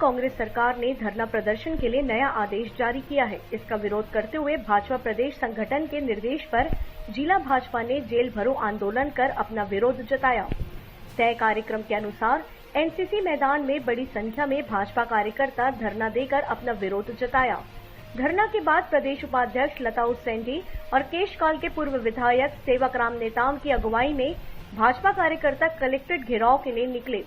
कांग्रेस सरकार ने धरना प्रदर्शन के लिए नया आदेश जारी किया है। इसका विरोध करते हुए भाजपा प्रदेश संगठन के निर्देश पर जिला भाजपा ने जेल भरो आंदोलन कर अपना विरोध जताया। तय कार्यक्रम के अनुसार एनसीसी मैदान में बड़ी संख्या में भाजपा कार्यकर्ता धरना देकर अपना विरोध जताया। धरना के बाद प्रदेश उपाध्यक्ष लता उसेंडी और केशकाल के पूर्व विधायक सेवकराम नेताम की अगुवाई में भाजपा कार्यकर्ता कलेक्ट्रेट घेराव के लिए निकले,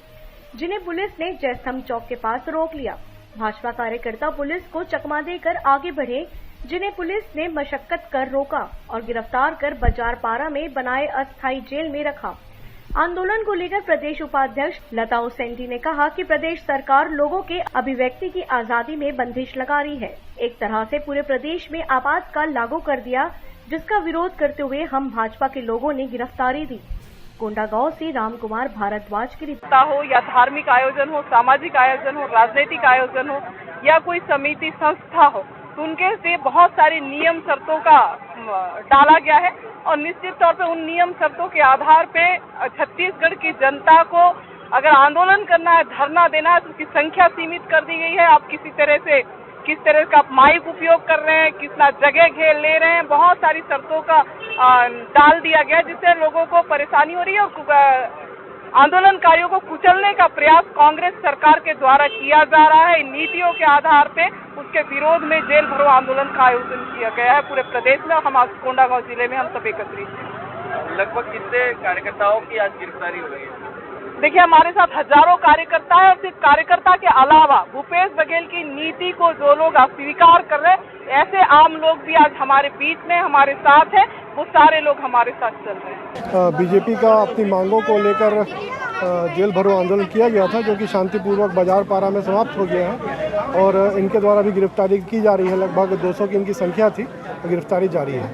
जिन्हें पुलिस ने जयस्तंभ चौक के पास रोक लिया। भाजपा कार्यकर्ता पुलिस को चकमा देकर आगे बढ़े, जिन्हें पुलिस ने मशक्कत कर रोका और गिरफ्तार कर बाजारपारा में बनाए अस्थायी जेल में रखा। आंदोलन को लेकर प्रदेश उपाध्यक्ष लता उसेंडी ने कहा कि प्रदेश सरकार लोगों के अभिव्यक्ति की आजादी में बंदिश लगा रही है। एक तरह से पूरे प्रदेश में आपातकाल लागू कर दिया, जिसका विरोध करते हुए हम भाजपा के लोगों ने गिरफ्तारी दी। कोंडागांव से रामकुमार भारद्वाज की रिपोर्ट। हो या धार्मिक आयोजन हो, सामाजिक आयोजन हो, राजनीतिक आयोजन हो या कोई समिति संस्था हो, तो उनके से बहुत सारी नियम शर्तों का डाला गया है और निश्चित तौर पे उन नियम शर्तों के आधार पे छत्तीसगढ़ की जनता को अगर आंदोलन करना है, धरना देना है, तो उसकी संख्या सीमित कर दी गई है। आप किस तरह का आप माइक उपयोग कर रहे हैं, कितना जगह घेर ले रहे हैं, बहुत सारी शर्तों का डाल दिया गया, जिससे लोगों को परेशानी हो रही है और आंदोलनकारियों को कुचलने का प्रयास कांग्रेस सरकार के द्वारा किया जा रहा है। इन नीतियों के आधार पे उसके विरोध में जेल भरो आंदोलन का आयोजन किया गया है पूरे प्रदेश में। हम आज कोंडागांव जिले में हम सब एकत्रित हैं। लगभग कितने कार्यकर्ताओं की आज गिरफ्तारी हो गई है? देखिए, हमारे साथ हजारों कार्यकर्ता है और सिर्फ कार्यकर्ता के अलावा भूपेश बघेल की नीति को जो लोग अस्वीकार कर रहे हैं, ऐसे आम लोग भी आज हमारे बीच में हमारे साथ हैं। वो सारे लोग हमारे साथ चल रहे हैं। बीजेपी का अपनी मांगों को लेकर जेल भरो आंदोलन किया गया था, जो कि शांतिपूर्वक बाजारपारा में समाप्त हो गया है और इनके द्वारा भी गिरफ्तारी की जा रही है। लगभग 200 की इनकी संख्या थी, गिरफ्तारी जारी है।